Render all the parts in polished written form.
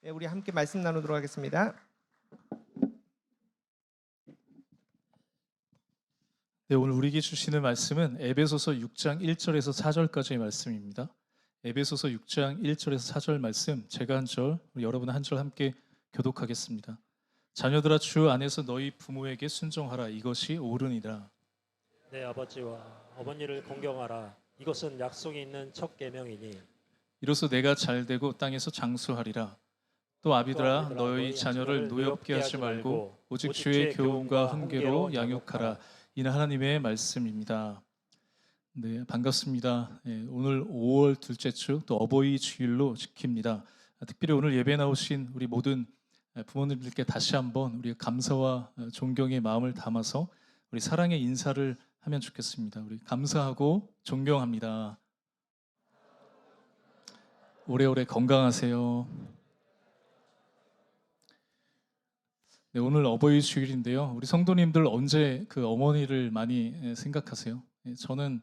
네, 우리 함께 말씀 나누도록 하겠습니다. 네, 오늘 우리에게 주시는 말씀은 에베소서 6장 1절에서 4절까지의 말씀입니다. 에베소서 6장 1절에서 4절 말씀, 제가 한 절, 우리 여러분 한 절 함께 교독하겠습니다. 자녀들아, 주 안에서 너희 부모에게 순종하라. 이것이 옳으니라. 내 아버지와 어머니를 공경하라. 이것은 약속이 있는 첫 계명이니 이로써 내가 잘되고 땅에서 장수하리라. 또 아비들아, 너희 자녀를 노엽게 하지 말고 오직 주의 교훈과 훈계로 양육하라. 이는 하나님의 말씀입니다. 네, 반갑습니다. 네, 오늘 5월 둘째 주 또 어버이 주일로 지킵니다. 특별히 오늘 예배 나오신 우리 모든 부모님들께 다시 한번 우리 감사와 존경의 마음을 담아서 우리 사랑의 인사를 하면 좋겠습니다. 우리 감사하고 존경합니다. 오래오래 건강하세요. 네, 오늘 어버이 주일인데요. 우리 성도님들 언제 그 어머니를 많이 생각하세요? 저는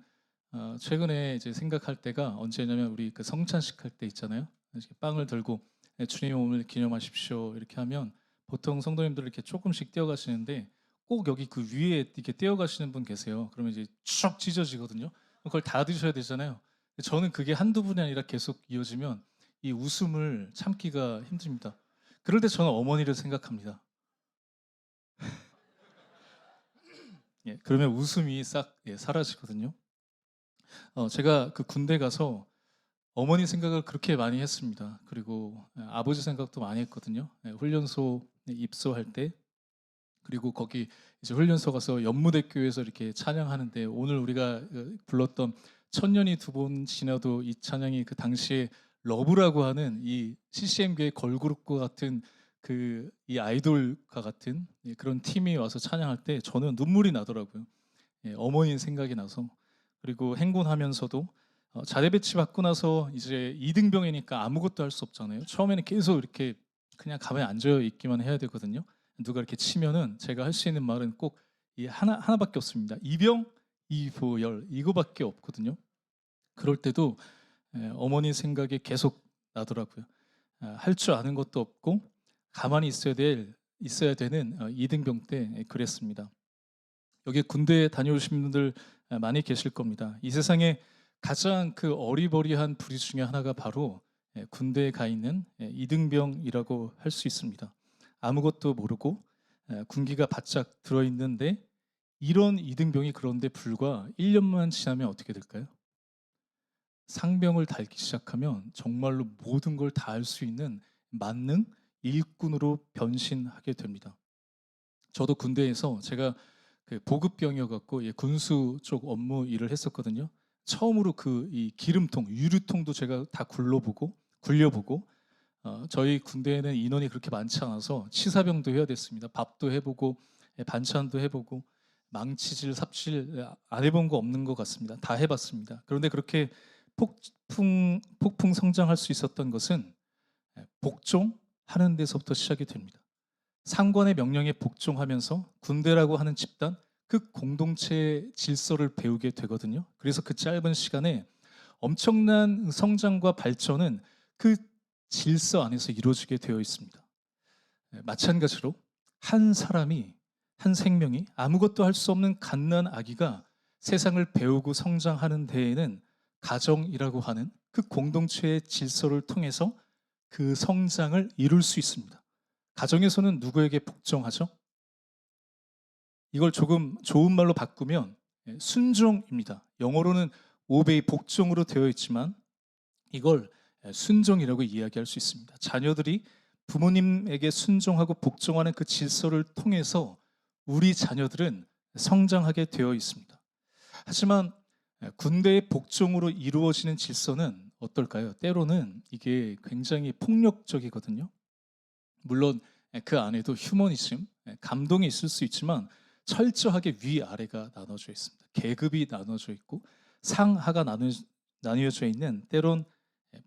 최근에 이제 생각할 때가 언제냐면 우리 그 성찬식 할 때 있잖아요. 빵을 들고 주님 오늘 기념하십시오 이렇게 하면 보통 성도님들 이렇게 조금씩 떼어가시는데 꼭 여기 그 위에 이렇게 떼어가시는 분 계세요. 그러면 이제 쭉 찢어지거든요. 그걸 다 드셔야 되잖아요. 저는 그게 한두 분이 아니라 계속 이어지면 이 웃음을 참기가 힘듭니다. 그럴 때 저는 어머니를 생각합니다. 예, 그러면 웃음이 싹 사라지거든요. 제가 그 군대 가서 어머니 생각을 그렇게 많이 했습니다. 그리고 아버지 생각도 많이 했거든요. 훈련소 입소할 때, 그리고 거기 이제 훈련소 가서 연무대교에서 이렇게 찬양하는데 오늘 우리가 불렀던 천년이 두 번 지나도 이 찬양이 그 당시에 러브라고 하는 이 CCM교의 걸그룹과 같은 그 이 아이돌과 같은 그런 팀이 와서 찬양할 때 저는 눈물이 나더라고요. 어머니 생각이 나서. 그리고 행군하면서도 자대 배치 받고 나서 이제 2등병이니까 아무것도 할 수 없잖아요. 처음에는 계속 이렇게 그냥 가만히 앉아 있기만 해야 되거든요. 누가 이렇게 치면은 제가 할 수 있는 말은 꼭 이 하나밖에 없습니다. 이병 이보열 이거밖에 없거든요. 그럴 때도 어머니 생각이 계속 나더라고요. 할 줄 아는 것도 없고 가만히 있어야 되는 2등병 때 그랬습니다. 여기 군대에 다녀오신 분들 많이 계실 겁니다. 이 세상에 가장 그 어리버리한 부리 중에 하나가 바로 군대에 가 있는 이등병이라고 할 수 있습니다. 아무것도 모르고 군기가 바짝 들어있는데 이런 이등병이 그런데 불과 1년만 지나면 어떻게 될까요? 상병을 달기 시작하면 정말로 모든 걸 다 할 수 있는 만능 일꾼으로 변신하게 됩니다. 저도 군대에서 제가 그 보급병이어갖고 군수 쪽 업무 일을 했었거든요. 처음으로 그 이 기름통, 유류통도 제가 다 굴려보고 저희 군대에는 인원이 그렇게 많지 않아서 치사병도 해야 됐습니다. 밥도 해보고 반찬도 해보고 망치질, 삽질 안 해본 거 없는 것 같습니다. 다 해봤습니다. 그런데 그렇게 폭풍 성장할 수 있었던 것은 복종하는 데서부터 시작이 됩니다. 상관의 명령에 복종하면서 군대라고 하는 집단, 그 공동체의 질서를 배우게 되거든요. 그래서 그 짧은 시간에 엄청난 성장과 발전은 그 질서 안에서 이루어지게 되어 있습니다. 마찬가지로 한 사람이, 한 생명이 아무것도 할 수 없는 갓난 아기가 세상을 배우고 성장하는 데에는 가정이라고 하는 그 공동체의 질서를 통해서 그 성장을 이룰 수 있습니다. 가정에서는 누구에게 복종하죠? 이걸 조금 좋은 말로 바꾸면 순종입니다. 영어로는 obey, 복종으로 되어 있지만 이걸 순종이라고 이야기할 수 있습니다. 자녀들이 부모님에게 순종하고 복종하는 그 질서를 통해서 우리 자녀들은 성장하게 되어 있습니다. 하지만 군대의 복종으로 이루어지는 질서는 어떨까요? 때로는 이게 굉장히 폭력적이거든요. 물론 그 안에도 휴머니즘, 감동이 있을 수 있지만 철저하게 위아래가 나눠져 있습니다. 계급이 나눠져 있고 상하가 나뉘어져 있는 때론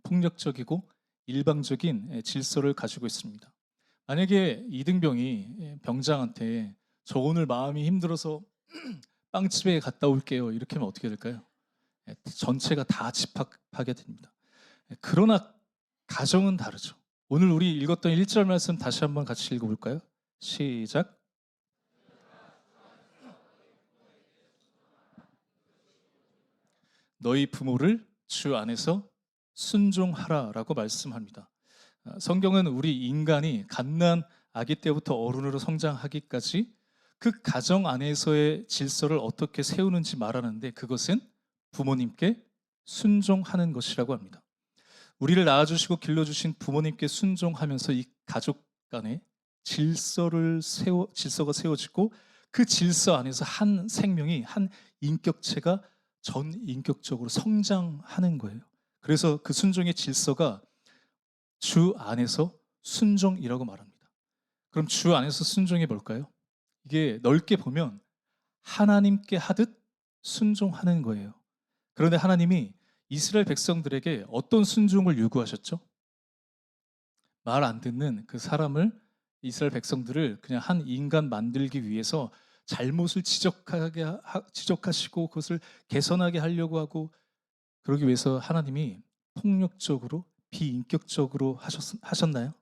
폭력적이고 일방적인 질서를 가지고 있습니다. 만약에 이등병이 병장한테 저 오늘 마음이 힘들어서 빵집에 갔다 올게요 이렇게 하면 어떻게 될까요? 전체가 다 집합하게 됩니다. 그러나 가정은 다르죠. 오늘 우리 읽었던 1절 말씀 다시 한번 같이 읽어볼까요? 시작. 너희 부모를 주 안에서 순종하라라고 말씀합니다. 성경은 우리 인간이 갓난 아기 때부터 어른으로 성장하기까지 그 가정 안에서의 질서를 어떻게 세우는지 말하는데 그것은 부모님께 순종하는 것이라고 합니다. 우리를 낳아주시고 길러주신 부모님께 순종하면서 이 가족 간에 질서가 세워지고 그 질서 안에서 한 생명이 한 인격체가 전 인격적으로 성장하는 거예요. 그래서 그 순종의 질서가 주 안에서 순종이라고 말합니다. 그럼 주 안에서 순종이 뭘까요? 이게 넓게 보면 하나님께 하듯 순종하는 거예요. 그런데 하나님이 이스라엘 백성들에게 어떤 순종을 요구하셨죠? 말 안 듣는 그 사람을, 이스라엘 백성들을 그냥 한 인간 만들기 위해서 잘못을 지적하시고 그것을 개선하게 하려고 하고, 그러기 위해서 하나님이 폭력적으로 비인격적으로 하셨나요?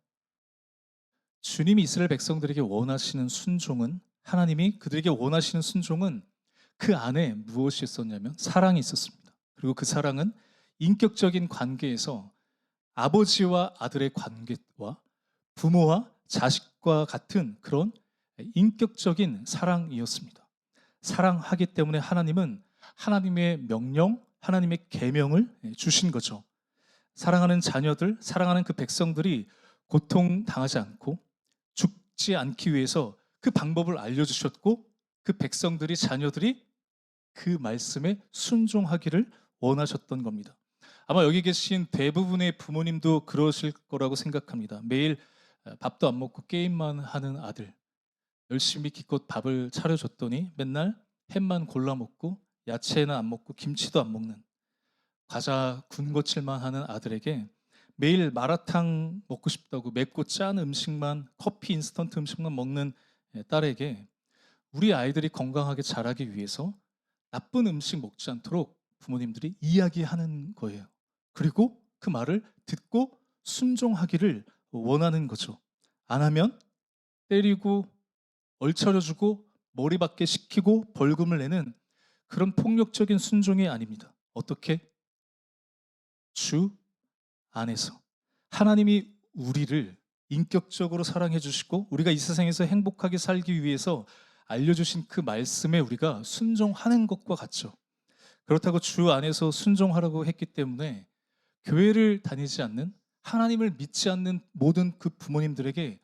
주님이 이스라엘 백성들에게 원하시는 순종은, 하나님이 그들에게 원하시는 순종은 그 안에 무엇이 있었냐면 사랑이 있었습니다. 그리고 그 사랑은 인격적인 관계에서 아버지와 아들의 관계와 부모와 자식과 같은 그런 인격적인 사랑이었습니다. 사랑하기 때문에 하나님은 하나님의 명령, 하나님의 계명을 주신 거죠. 사랑하는 자녀들, 사랑하는 그 백성들이 고통당하지 않고 죽지 않기 위해서 그 방법을 알려주셨고, 그 백성들이, 자녀들이 그 말씀에 순종하기를 원하셨던 겁니다. 아마 여기 계신 대부분의 부모님도 그러실 거라고 생각합니다. 매일 밥도 안 먹고 게임만 하는 아들, 열심히 기껏 밥을 차려줬더니 맨날 햄만 골라 먹고 야채는 안 먹고 김치도 안 먹는, 과자 군것질만 하는 아들에게 매일 마라탕 먹고 싶다고 맵고 짠 음식만, 커피 인스턴트 음식만 먹는 딸에게 우리 아이들이 건강하게 자라기 위해서 나쁜 음식 먹지 않도록 부모님들이 이야기하는 거예요. 그리고 그 말을 듣고 순종하기를 원하는 거죠. 안 하면 때리고 얼차려주고 머리박게 시키고 벌금을 내는 그런 폭력적인 순종이 아닙니다. 어떻게? 주 안에서 하나님이 우리를 인격적으로 사랑해 주시고 우리가 이 세상에서 행복하게 살기 위해서 알려주신 그 말씀에 우리가 순종하는 것과 같죠. 그렇다고 주 안에서 순종하라고 했기 때문에 교회를 다니지 않는, 하나님을 믿지 않는 모든 그 부모님들에게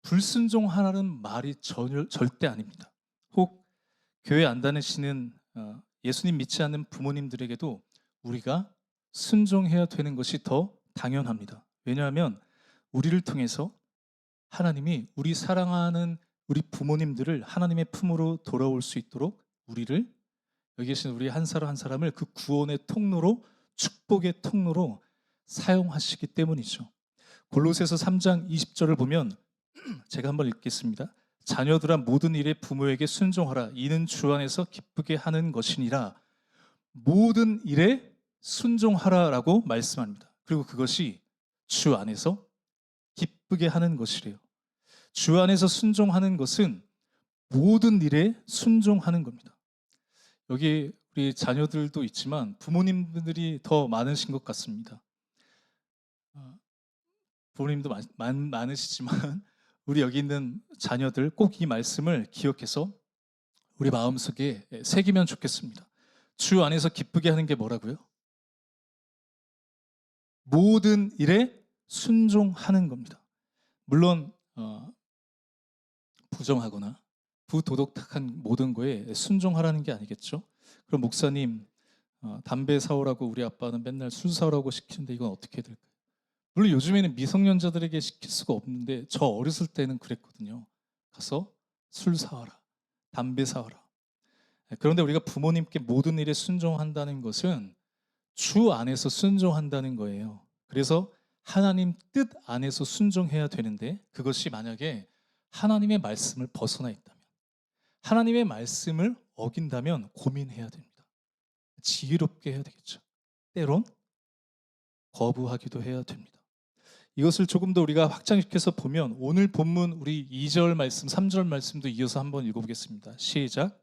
불순종하라는 말이 절대 아닙니다. 혹 교회 안 다니시는 예수님 믿지 않는 부모님들에게도 우리가 순종해야 되는 것이 더 당연합니다. 왜냐하면 우리를 통해서 하나님이 우리 사랑하는 우리 부모님들을 하나님의 품으로 돌아올 수 있도록 우리를, 여기 계신 우리 한 사람 한 사람을 그 구원의 통로로, 축복의 통로로 사용하시기 때문이죠. 골로새서 3장 20절을 보면 제가 한번 읽겠습니다. 자녀들아 모든 일에 부모에게 순종하라. 이는 주 안에서 기쁘게 하는 것이니라. 모든 일에 순종하라라고 말씀합니다. 그리고 그것이 주 안에서 기쁘게 하는 것이래요. 주 안에서 순종하는 것은 모든 일에 순종하는 겁니다. 여기 우리 자녀들도 있지만 부모님들이 더 많으신 것 같습니다. 부모님도 많으시지만 우리 여기 있는 자녀들 꼭 이 말씀을 기억해서 우리 마음속에 새기면 좋겠습니다. 주 안에서 기쁘게 하는 게 뭐라고요? 모든 일에 순종하는 겁니다. 물론 부정하거나 부도덕한 모든 거에 순종하라는 게 아니겠죠. 그럼 목사님, 담배 사오라고 우리 아빠는 맨날 술 사오라고 시키는데 이건 어떻게 해야 될까요? 물론 요즘에는 미성년자들에게 시킬 수가 없는데 저 어렸을 때는 그랬거든요. 가서 술 사와라, 담배 사와라. 그런데 우리가 부모님께 모든 일에 순종한다는 것은 주 안에서 순종한다는 거예요. 그래서 하나님 뜻 안에서 순종해야 되는데, 그것이 만약에 하나님의 말씀을 벗어나 있다면, 하나님의 말씀을 어긴다면 고민해야 됩니다. 지혜롭게 해야 되겠죠. 때론 거부하기도 해야 됩니다. 이것을 조금 더 우리가 확장시켜서 보면 오늘 본문 우리 2절 말씀, 3절 말씀도 이어서 한번 읽어보겠습니다. 시작.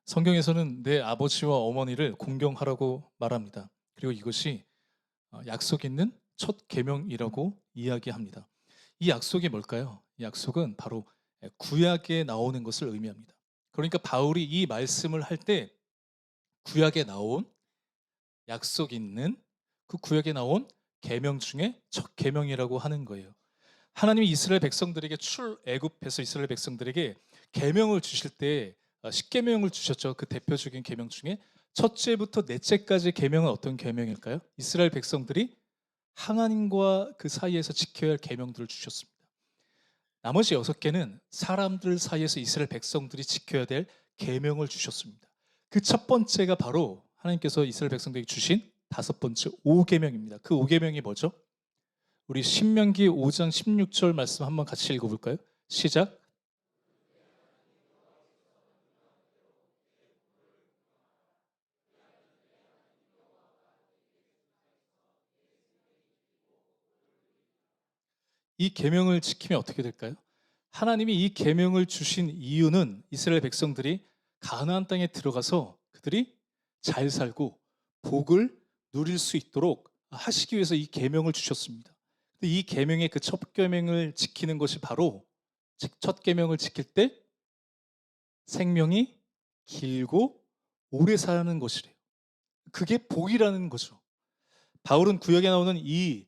성경에서는 내 아버지와 어머니를 공경하라고 말합니다. 그리고 이것이 약속 있는 첫 계명이라고 이야기합니다. 이 약속이 뭘까요? 이 약속은 바로 구약에 나오는 것을 의미합니다. 그러니까 바울이 이 말씀을 할 때 구약에 나온 약속 있는 그 구약에 나온 계명 중에 첫 계명이라고 하는 거예요. 하나님이 이스라엘 백성들에게 출애굽해서 이스라엘 백성들에게 계명을 주실 때 10계명을 주셨죠. 그 대표적인 계명 중에 첫째부터 넷째까지 계명은 어떤 계명일까요? 이스라엘 백성들이 하나님과 그 사이에서 지켜야 할 계명들을 주셨습니다. 나머지 6개는 사람들 사이에서 이스라엘 백성들이 지켜야 될 계명을 주셨습니다. 그 첫 번째가 바로 하나님께서 이스라엘 백성들에게 주신 5번째 5계명입니다. 그 5계명이 뭐죠? 우리 신명기 5장 16절 말씀 한번 같이 읽어볼까요? 시작. 이 계명을 지키면 어떻게 될까요? 하나님이 이 계명을 주신 이유는 이스라엘 백성들이 가나안 땅에 들어가서 그들이 잘 살고 복을 누릴 수 있도록 하시기 위해서 이 계명을 주셨습니다. 근데 이 계명의 그 첫 계명을 지키는 것이 바로 첫 계명을 지킬 때 생명이 길고 오래 사는 것이래요. 그게 복이라는 거죠. 바울은 구약에 나오는 이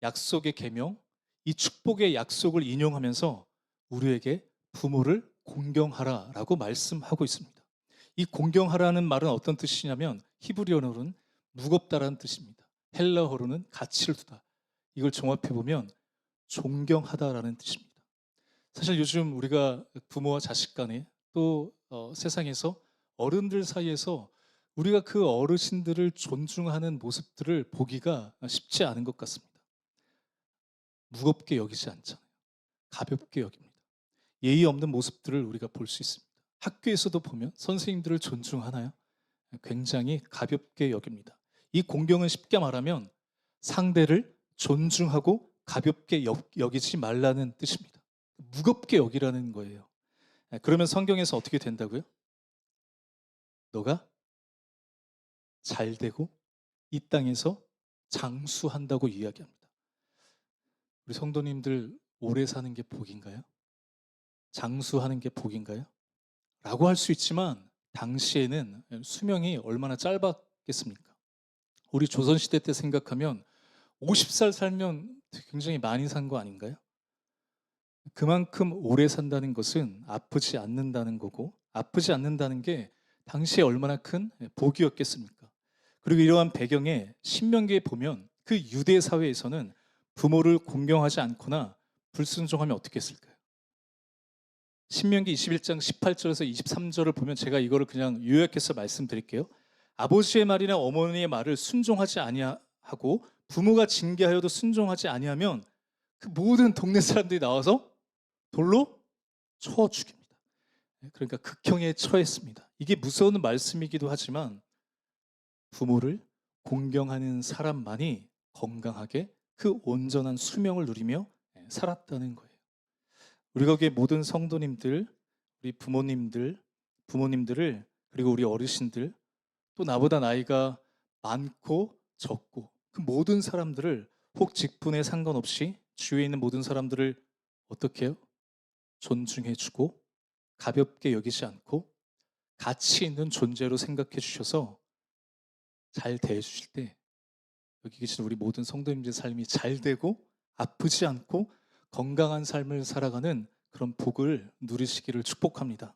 약속의 계명, 이 축복의 약속을 인용하면서 우리에게 부모를 공경하라라고 말씀하고 있습니다. 이 공경하라는 말은 어떤 뜻이냐면 히브리어로는 무겁다라는 뜻입니다. 헬라어로는 가치를 두다. 이걸 종합해 보면 존경하다라는 뜻입니다. 사실 요즘 우리가 부모와 자식 간에 또 세상에서 어른들 사이에서 우리가 그 어르신들을 존중하는 모습들을 보기가 쉽지 않은 것 같습니다. 무겁게 여기지 않잖아요. 가볍게 여깁니다. 예의 없는 모습들을 우리가 볼 수 있습니다. 학교에서도 보면 선생님들을 존중하나요? 굉장히 가볍게 여깁니다. 이 공경은 쉽게 말하면 상대를 존중하고 가볍게 여기지 말라는 뜻입니다. 무겁게 여기라는 거예요. 그러면 성경에서 어떻게 된다고요? 너가 잘 되고 이 땅에서 장수한다고 이야기합니다. 우리 성도님들 오래 사는 게 복인가요? 장수하는 게 복인가요? 라고 할 수 있지만 당시에는 수명이 얼마나 짧았겠습니까? 우리 조선시대 때 생각하면 50살 살면 굉장히 많이 산 거 아닌가요? 그만큼 오래 산다는 것은 아프지 않는다는 거고 아프지 않는다는 게 당시에 얼마나 큰 복이었겠습니까? 그리고 이러한 배경에 신명기에 보면 그 유대 사회에서는 부모를 공경하지 않거나 불순종하면 어떻게 했을까요? 신명기 21장 18절에서 23절을 보면 제가 이거를 그냥 요약해서 말씀드릴게요. 아버지의 말이나 어머니의 말을 순종하지 아니하고 부모가 징계하여도 순종하지 아니하면 그 모든 동네 사람들이 나와서 돌로 쳐 죽입니다. 그러니까 극형에 처했습니다. 이게 무서운 말씀이기도 하지만 부모를 공경하는 사람만이 건강하게 그 온전한 수명을 누리며 살았다는 거예요. 우리 거기에 모든 성도님들, 우리 부모님들을 그리고 우리 어르신들 또 나보다 나이가 많고 적고 그 모든 사람들을 혹 직분에 상관없이 주위에 있는 모든 사람들을 어떻게 해요? 존중해주고 가볍게 여기지 않고 가치 있는 존재로 생각해 주셔서 잘 대해주실 때 여기 계신 우리 모든 성도님들의 삶이 잘 되고 아프지 않고 건강한 삶을 살아가는 그런 복을 누리시기를 축복합니다.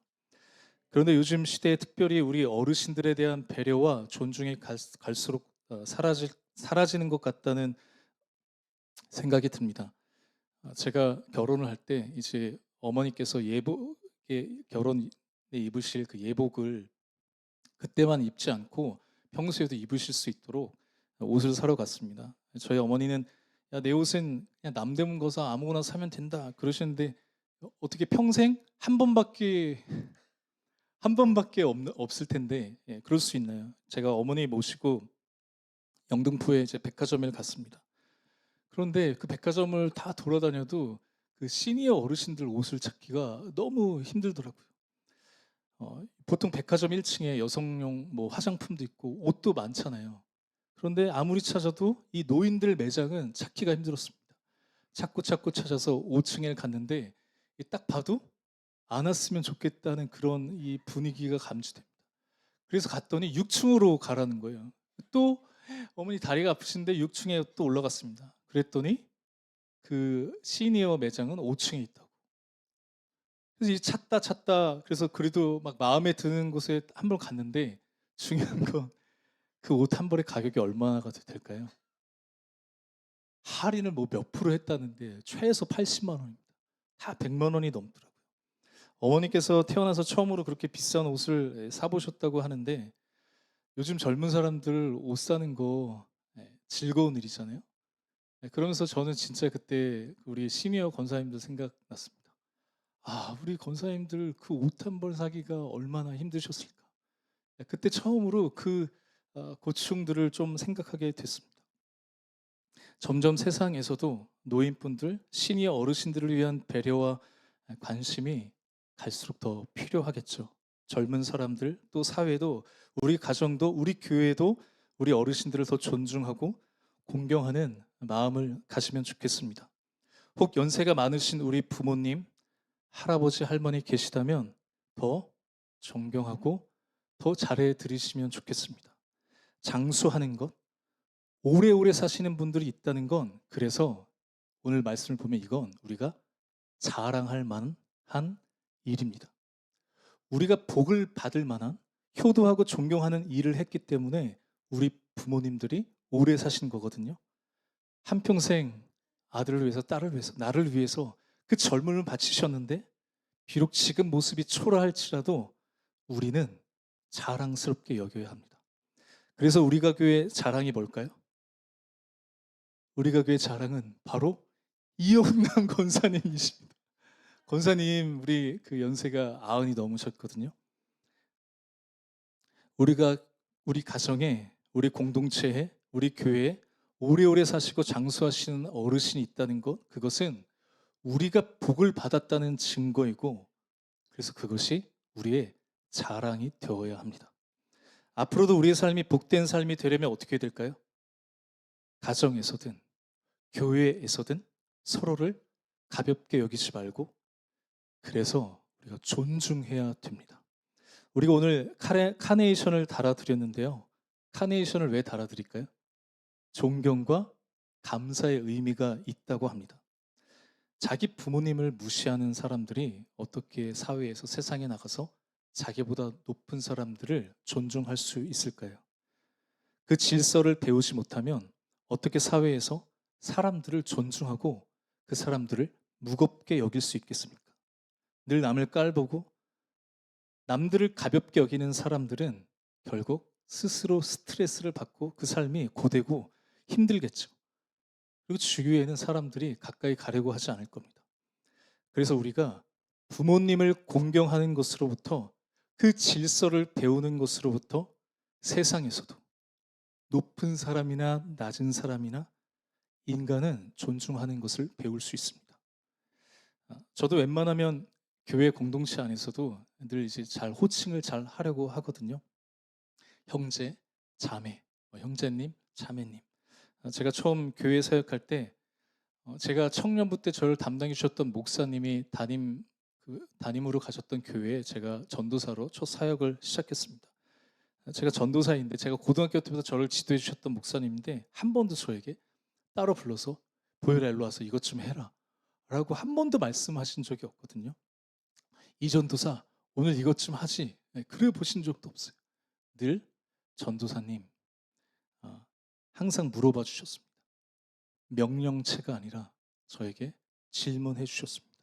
그런데 요즘 시대에 특별히 우리 어르신들에 대한 배려와 존중이 갈수록 사라지는 것 같다는 생각이 듭니다. 제가 결혼을 할 때 이제 어머니께서 결혼에 입으실 그 예복을 그때만 입지 않고 평소에도 입으실 수 있도록 옷을 사러 갔습니다. 저희 어머니는 야, 내 옷은 그냥 남대문 가서 아무거나 사면 된다 그러시는데 어떻게 평생 한 번밖에 한 번밖에 없을 텐데 그럴 수 있나요? 제가 어머니 모시고 영등포에 이제 백화점을 갔습니다. 그런데 그 백화점을 다 돌아다녀도 그 시니어 어르신들 옷을 찾기가 너무 힘들더라고요. 보통 백화점 1층에 여성용 뭐 화장품도 있고 옷도 많잖아요. 그런데 아무리 찾아도 이 노인들 매장은 찾기가 힘들었습니다. 찾고 찾아서 5층에 갔는데 딱 봐도 안 왔으면 좋겠다는 그런 이 분위기가 감지됩니다. 그래서 갔더니 6층으로 가라는 거예요. 또 어머니 다리가 아프신데 6층에 또 올라갔습니다. 그랬더니 그 시니어 매장은 5층에 있다고. 그래서 이 찾다 그래서 그래도 막 마음에 드는 곳에 한 번 갔는데 중요한 건 그 옷 한 벌의 가격이 얼마가 될까요? 할인을 뭐 몇 프로 했다는데 최소 80만 원입니다. 다 100만 원이 넘더라고요. 어머니께서 태어나서 처음으로 그렇게 비싼 옷을 사보셨다고 하는데 요즘 젊은 사람들 옷 사는 거 즐거운 일이잖아요. 그러면서 저는 진짜 그때 우리 시니어 권사님들 생각났습니다. 아, 우리 권사님들 그 옷 한 벌 사기가 얼마나 힘드셨을까. 그때 처음으로 그 고충들을 좀 생각하게 됐습니다. 점점 세상에서도 노인분들, 시니어 어르신들을 위한 배려와 관심이 갈수록 더 필요하겠죠. 젊은 사람들, 또 사회도, 우리 가정도, 우리 교회도 우리 어르신들을 더 존중하고 공경하는 마음을 가지면 좋겠습니다. 혹 연세가 많으신 우리 부모님, 할아버지, 할머니 계시다면 더 존경하고 더 잘해 드리시면 좋겠습니다. 장수하는 것, 오래오래 사시는 분들이 있다는 건 그래서 오늘 말씀을 보면 이건 우리가 자랑할 만한 일입니다. 우리가 복을 받을 만한 효도하고 존경하는 일을 했기 때문에 우리 부모님들이 오래 사신 거거든요. 한평생 아들을 위해서 딸을 위해서 나를 위해서 그 젊음을 바치셨는데 비록 지금 모습이 초라할지라도 우리는 자랑스럽게 여겨야 합니다. 그래서 우리가 교회 자랑이 뭘까요? 우리가 교회 자랑은 바로 이영남 권사님이십니다. 권사님 우리 그 연세가 90이 넘으셨거든요. 우리가 우리 가정에, 우리 공동체에, 우리 교회에 오래오래 사시고 장수하시는 어르신이 있다는 것, 그것은 우리가 복을 받았다는 증거이고 그래서 그것이 우리의 자랑이 되어야 합니다. 앞으로도 우리의 삶이 복된 삶이 되려면 어떻게 해야 될까요? 가정에서든 교회에서든 서로를 가볍게 여기지 말고 그래서 우리가 존중해야 됩니다. 우리가 오늘 카네이션을 달아드렸는데요. 카네이션을 왜 달아드릴까요? 존경과 감사의 의미가 있다고 합니다. 자기 부모님을 무시하는 사람들이 어떻게 사회에서 세상에 나가서 자기보다 높은 사람들을 존중할 수 있을까요? 그 질서를 배우지 못하면 어떻게 사회에서 사람들을 존중하고 그 사람들을 무겁게 여길 수 있겠습니까? 늘 남을 깔보고 남들을 가볍게 여기는 사람들은 결국 스스로 스트레스를 받고 그 삶이 고되고 힘들겠죠. 그리고 주위에는 사람들이 가까이 가려고 하지 않을 겁니다. 그래서 우리가 부모님을 공경하는 것으로부터 그 질서를 배우는 것으로부터 세상에서도 높은 사람이나 낮은 사람이나 인간은 존중하는 것을 배울 수 있습니다. 저도 웬만하면 교회 공동체 안에서도 늘 이제 잘 호칭을 잘 하려고 하거든요. 형제, 자매, 형제님, 자매님. 제가 처음 교회 사역할 때 제가 청년부 때 저를 담당해 주셨던 목사님이 담임으로 가셨던 교회에 제가 전도사로 첫 사역을 시작했습니다. 제가 전도사인데 제가 고등학교 때부터 저를 지도해 주셨던 목사님인데 한 번도 저에게 따로 불러서 보혈아 일로 와서 이것 좀 해라 라고 한 번도 말씀하신 적이 없거든요. 이 전도사 오늘 이것 좀 하지 그래 보신 적도 없어요. 늘 전도사님 항상 물어봐 주셨습니다. 명령체가 아니라 저에게 질문해 주셨습니다.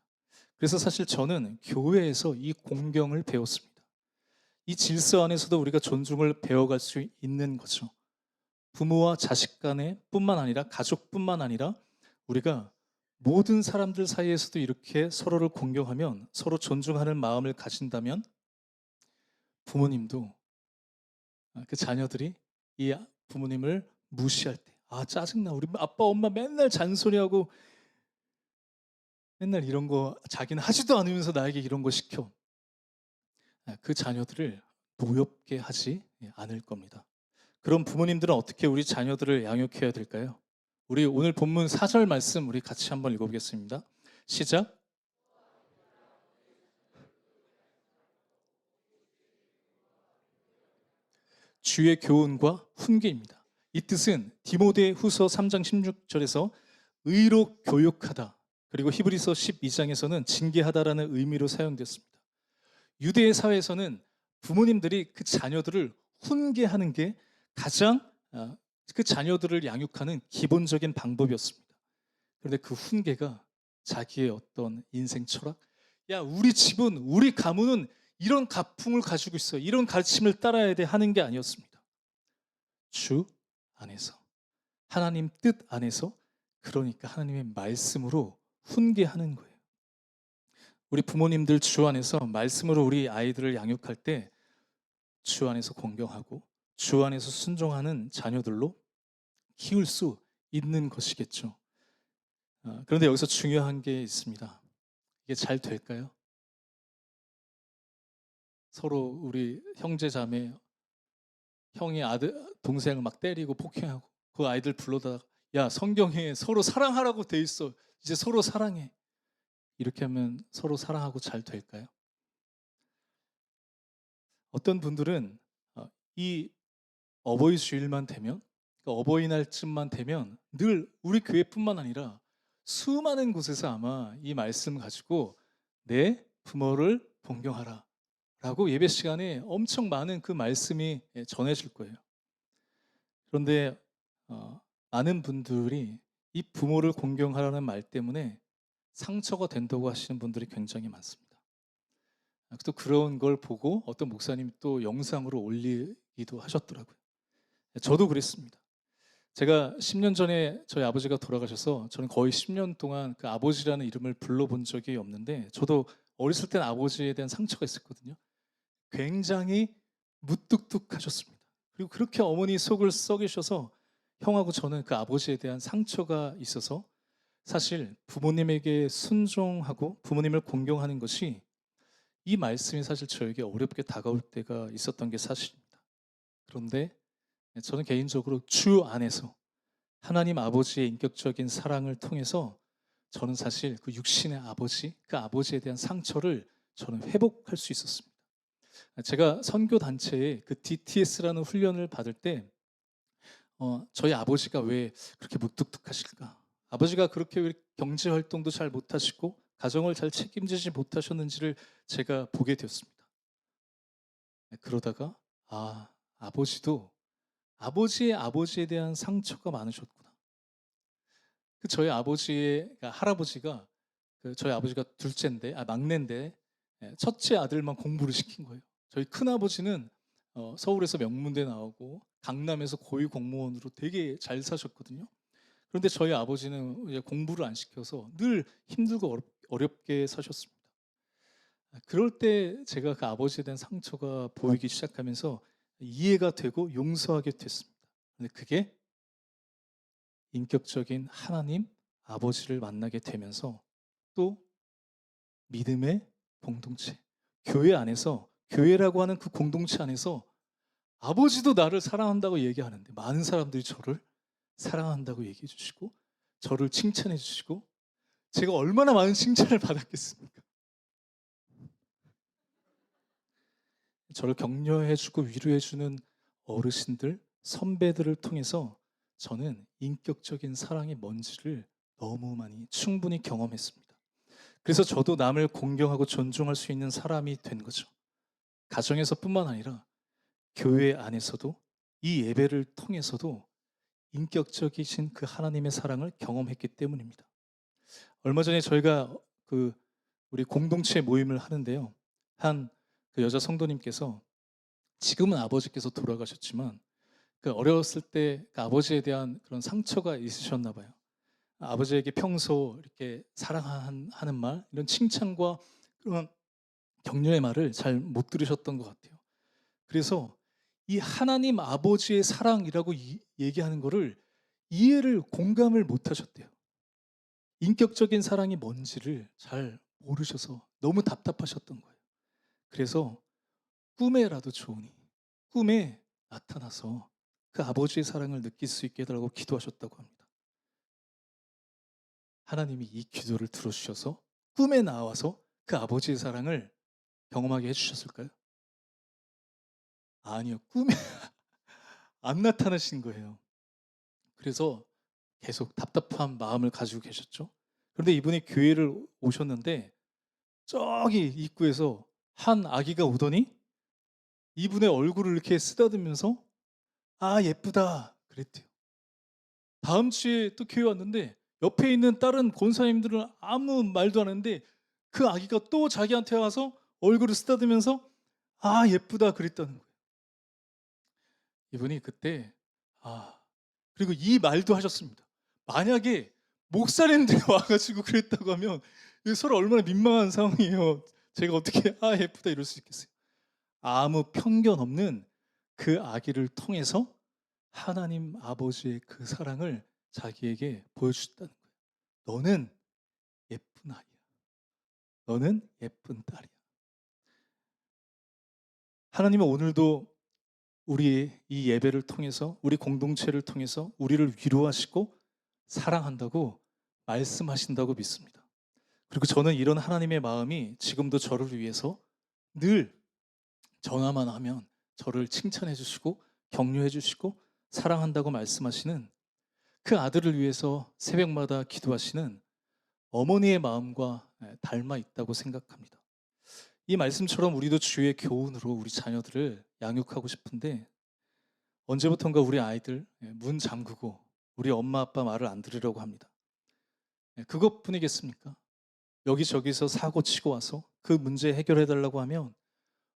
그래서 사실 저는 교회에서 이 공경을 배웠습니다. 이 질서 안에서도 우리가 존중을 배워갈 수 있는 거죠. 부모와 자식 간에 뿐만 아니라 가족뿐만 아니라 우리가 모든 사람들 사이에서도 이렇게 서로를 공경하면 서로 존중하는 마음을 가진다면 부모님도 그 자녀들이 이 부모님을 무시할 때, 짜증나, 우리 아빠 엄마 맨날 잔소리하고 맨날 이런 거 자기는 하지도 않으면서 나에게 이런 거 시켜. 그 자녀들을 노엽게 하지 않을 겁니다. 그럼 부모님들은 어떻게 우리 자녀들을 양육해야 될까요? 우리 오늘 본문 4절 말씀 우리 같이 한번 읽어보겠습니다. 시작. 주의 교훈과 훈계입니다. 이 뜻은 디모데 후서 3장 16절에서 의로 교육하다, 그리고 히브리서 12장에서는 징계하다라는 의미로 사용됐습니다. 유대 사회에서는 부모님들이 그 자녀들을 훈계하는 게 가장 그 자녀들을 양육하는 기본적인 방법이었습니다. 그런데 그 훈계가 자기의 어떤 인생 철학, 우리 집은, 우리 가문은 이런 가풍을 가지고 있어, 이런 가르침을 따라야 돼 하는 게 아니었습니다. 주 안에서, 하나님 뜻 안에서, 그러니까 하나님의 말씀으로 훈계하는 거예요. 우리 부모님들 주 안에서 말씀으로 우리 아이들을 양육할 때 주 안에서 공경하고 주 안에서 순종하는 자녀들로 키울 수 있는 것이겠죠. 그런데 여기서 중요한 게 있습니다. 이게 잘 될까요? 서로 우리 형제 자매, 형이 동생을 막 때리고 폭행하고 그 아이들 불러다가 성경에 서로 사랑하라고 돼 있어, 이제 서로 사랑해, 이렇게 하면 서로 사랑하고 잘 될까요? 어떤 분들은 이 어버이 주일만 되면, 어버이날쯤만 되면 늘 우리 교회뿐만 아니라 수많은 곳에서 아마 이 말씀 가지고 내 부모를 존경하라 라고 예배 시간에 엄청 많은 그 말씀이 전해질 거예요. 그런데 많은 분들이 이 부모를 공경하라는 말 때문에 상처가 된다고 하시는 분들이 굉장히 많습니다. 또 그런 걸 보고 어떤 목사님이 또 영상으로 올리기도 하셨더라고요. 저도 그랬습니다. 제가 10년 전에 저희 아버지가 돌아가셔서 저는 거의 10년 동안 그 아버지라는 이름을 불러본 적이 없는데, 저도 어렸을 땐 아버지에 대한 상처가 있었거든요. 굉장히 무뚝뚝하셨습니다. 그리고 그렇게 어머니 속을 썩이셔서 형하고 저는 그 아버지에 대한 상처가 있어서 사실 부모님에게 순종하고 부모님을 공경하는 것이, 이 말씀이 사실 저에게 어렵게 다가올 때가 있었던 게 사실입니다. 그런데 저는 개인적으로 주 안에서 하나님 아버지의 인격적인 사랑을 통해서 저는 사실 그 육신의 아버지, 그 아버지에 대한 상처를 저는 회복할 수 있었습니다. 제가 선교 단체에 그 DTS라는 훈련을 받을 때 저희 아버지가 왜 그렇게 무뚝뚝하실까? 아버지가 그렇게 왜 경제 활동도 잘 못하시고 가정을 잘 책임지지 못하셨는지를 제가 보게 되었습니다. 그러다가 아버지도 아버지의 아버지에 대한 상처가 많으셨구나. 저희 아버지의, 그러니까 할아버지가, 저희 아버지가 둘째인데, 막내인데 첫째 아들만 공부를 시킨 거예요. 저희 큰아버지는 서울에서 명문대 나오고 강남에서 고위 공무원으로 되게 잘 사셨거든요. 그런데 저희 아버지는 이제 공부를 안 시켜서 늘 힘들고 어렵게 사셨습니다. 그럴 때 제가 그 아버지에 대한 상처가 보이기 시작하면서 이해가 되고 용서하게 됐습니다. 근데 그게 인격적인 하나님 아버지를 만나게 되면서 또 믿음의 공동체, 교회 안에서, 교회라고 하는 그 공동체 안에서 아버지도 나를 사랑한다고 얘기하는데 많은 사람들이 저를 사랑한다고 얘기해 주시고 저를 칭찬해 주시고, 제가 얼마나 많은 칭찬을 받았겠습니까? 저를 격려해 주고 위로해 주는 어르신들, 선배들을 통해서 저는 인격적인 사랑이 뭔지를 너무 많이 충분히 경험했습니다. 그래서 저도 남을 공경하고 존중할 수 있는 사람이 된 거죠. 가정에서뿐만 아니라 교회 안에서도, 이 예배를 통해서도 인격적이신 그 하나님의 사랑을 경험했기 때문입니다. 얼마 전에 저희가 우리 공동체 모임을 하는데요. 그 여자 성도님께서, 지금은 아버지께서 돌아가셨지만 그 어렸을 때 그 아버지에 대한 그런 상처가 있으셨나 봐요. 아버지에게 평소 이렇게 사랑하는 말, 이런 칭찬과 그런 격려의 말을 잘 못 들으셨던 것 같아요. 그래서 이 하나님 아버지의 사랑이라고 얘기하는 거를 이해를 공감을 못 하셨대요. 인격적인 사랑이 뭔지를 잘 모르셔서 너무 답답하셨던 거예요. 그래서 꿈에라도 좋으니 꿈에 나타나서 그 아버지의 사랑을 느낄 수 있게 해달라고 기도하셨다고 합니다. 하나님이 이 기도를 들어주셔서 꿈에 나와서 그 아버지의 사랑을 경험하게 해주셨을까요? 아니요. 꿈에 안 나타나신 거예요. 그래서 계속 답답한 마음을 가지고 계셨죠. 그런데 이분이 교회를 오셨는데 저기 입구에서 한 아기가 오더니 이분의 얼굴을 이렇게 쓰다듬으면서 아 예쁘다 그랬대요. 다음 주에 또 교회 왔는데 옆에 있는 다른 권사님들은 아무 말도 안 하는데 그 아기가 또 자기한테 와서 얼굴을 쓰다듬으면서 아 예쁘다 그랬다는 거예요. 이분이 그때 아 그리고 이 말도 하셨습니다. 만약에 목사님들이 와가지고 그랬다고 하면 이거 서로 얼마나 민망한 상황이에요. 제가 어떻게 아 예쁘다 이럴 수 있겠어요. 아무 편견 없는 그 아기를 통해서 하나님 아버지의 그 사랑을 자기에게 보여주셨다는 거예요. 너는 예쁜 아이야. 너는 예쁜 딸이야. 하나님은 오늘도 우리 이 예배를 통해서 우리 공동체를 통해서 우리를 위로하시고 사랑한다고 말씀하신다고 믿습니다. 그리고 저는 이런 하나님의 마음이 지금도 저를 위해서 늘 전화만 하면 저를 칭찬해 주시고 격려해 주시고 사랑한다고 말씀하시는 그 아들을 위해서 새벽마다 기도하시는 어머니의 마음과 닮아 있다고 생각합니다. 이 말씀처럼 우리도 주의 교훈으로 우리 자녀들을 양육하고 싶은데 언제부턴가 우리 아이들 문 잠그고 우리 엄마 아빠 말을 안 들으려고 합니다. 그것뿐이겠습니까? 여기저기서 사고 치고 와서 그 문제 해결해 달라고 하면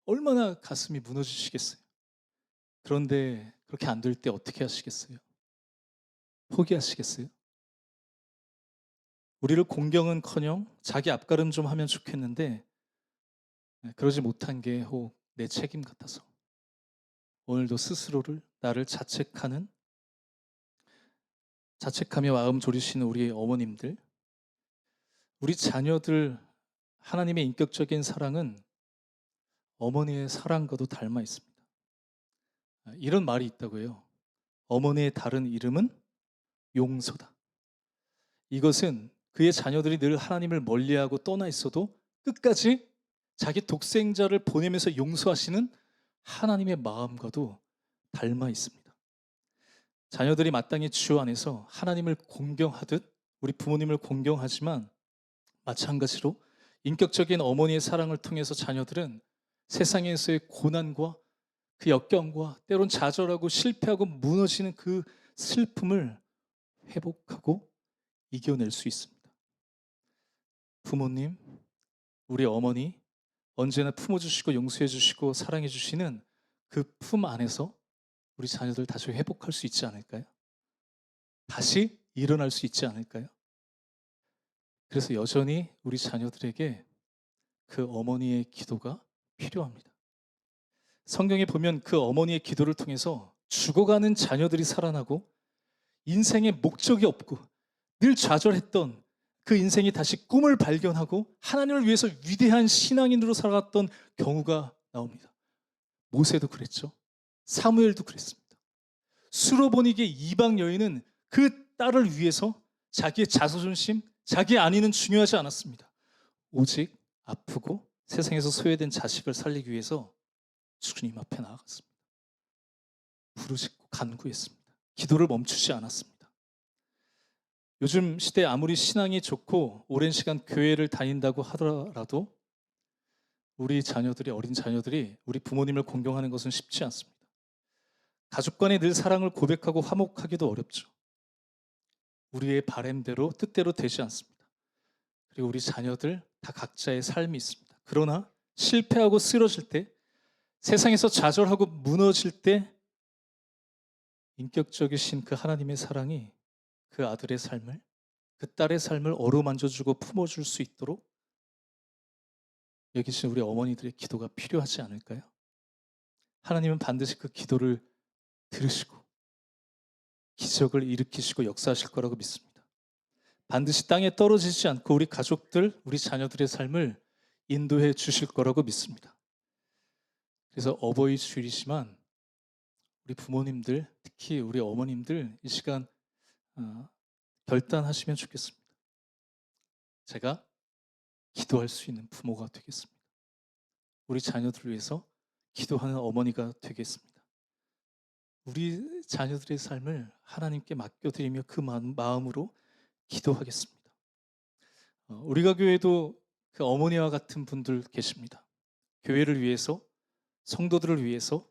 얼마나 가슴이 무너지시겠어요. 그런데 그렇게 안 될 때 어떻게 하시겠어요? 포기하시겠어요? 우리를 공경은커녕 자기 앞가름 좀 하면 좋겠는데 그러지 못한 게 혹 내 책임 같아서 오늘도 스스로를 나를 자책하며 마음 졸이시는 우리 어머님들, 우리 자녀들 하나님의 인격적인 사랑은 어머니의 사랑과도 닮아 있습니다. 이런 말이 있다고 해요. 어머니의 다른 이름은 용서다. 이것은 그의 자녀들이 늘 하나님을 멀리하고 떠나 있어도 끝까지 자기 독생자를 보내면서 용서하시는 하나님의 마음과도 닮아 있습니다. 자녀들이 마땅히 주 안에서 하나님을 공경하듯 우리 부모님을 공경하지만 마찬가지로 인격적인 어머니의 사랑을 통해서 자녀들은 세상에서의 고난과 그 역경과 때론 좌절하고 실패하고 무너지는 그 슬픔을 회복하고 이겨낼 수 있습니다. 부모님, 우리 어머니 언제나 품어주시고 용서해주시고 사랑해주시는 그 품 안에서 우리 자녀들 다시 회복할 수 있지 않을까요? 다시 일어날 수 있지 않을까요? 그래서 여전히 우리 자녀들에게 그 어머니의 기도가 필요합니다. 성경에 보면 그 어머니의 기도를 통해서 죽어가는 자녀들이 살아나고 인생의 목적이 없고 늘 좌절했던 그 인생이 다시 꿈을 발견하고 하나님을 위해서 위대한 신앙인으로 살아갔던 경우가 나옵니다. 모세도 그랬죠. 사무엘도 그랬습니다. 수로보니게 이방 여인은 그 딸을 위해서 자기의 자존심, 자기 안위는 중요하지 않았습니다. 오직 아프고 세상에서 소외된 자식을 살리기 위해서 주님 앞에 나아갔습니다. 부르짖고 간구했습니다. 기도를 멈추지 않았습니다. 요즘 시대에 아무리 신앙이 좋고 오랜 시간 교회를 다닌다고 하더라도 우리 자녀들이 어린 자녀들이 우리 부모님을 공경하는 것은 쉽지 않습니다. 가족 간에 늘 사랑을 고백하고 화목하기도 어렵죠. 우리의 바램대로 뜻대로 되지 않습니다. 그리고 우리 자녀들 다 각자의 삶이 있습니다. 그러나 실패하고 쓰러질 때 세상에서 좌절하고 무너질 때 인격적이신 그 하나님의 사랑이 그 아들의 삶을 그 딸의 삶을 어루만져주고 품어줄 수 있도록 여기 계신 우리 어머니들의 기도가 필요하지 않을까요? 하나님은 반드시 그 기도를 들으시고 기적을 일으키시고 역사하실 거라고 믿습니다. 반드시 땅에 떨어지지 않고 우리 가족들, 우리 자녀들의 삶을 인도해 주실 거라고 믿습니다. 그래서 어버이 주일이지만 우리 부모님들, 특히 우리 어머님들 이 시간 결단하시면 좋겠습니다. 제가 기도할 수 있는 부모가 되겠습니다. 우리 자녀들을 위해서 기도하는 어머니가 되겠습니다. 우리 자녀들의 삶을 하나님께 맡겨드리며 그 마음으로 기도하겠습니다. 우리가 교회도 그 어머니와 같은 분들 계십니다. 교회를 위해서, 성도들을 위해서,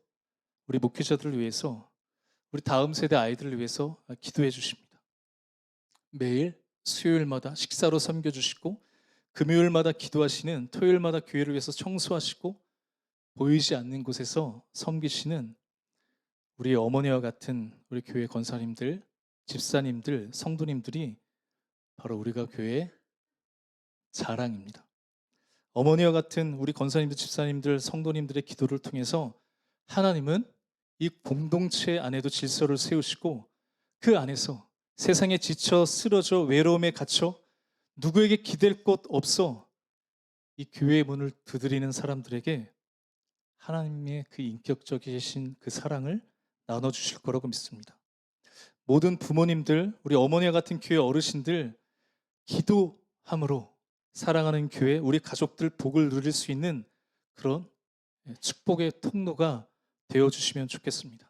우리 목회자들을 위해서, 우리 다음 세대 아이들을 위해서 기도해 주십니다. 매일 수요일마다 식사로 섬겨주시고 금요일마다 기도하시는, 토요일마다 교회를 위해서 청소하시고 보이지 않는 곳에서 섬기시는 우리 어머니와 같은 우리 교회 권사님들, 집사님들, 성도님들이 바로 우리가 교회의 자랑입니다. 어머니와 같은 우리 권사님들, 집사님들, 성도님들의 기도를 통해서 하나님은 이 공동체 안에도 질서를 세우시고 그 안에서 세상에 지쳐 쓰러져 외로움에 갇혀 누구에게 기댈 곳 없어 이 교회의 문을 두드리는 사람들에게 하나님의 그 인격적이신 그 사랑을 나눠주실 거라고 믿습니다. 모든 부모님들, 우리 어머니와 같은 교회 어르신들 기도함으로 사랑하는 교회, 우리 가족들 복을 누릴 수 있는 그런 축복의 통로가 되어주시면 좋겠습니다.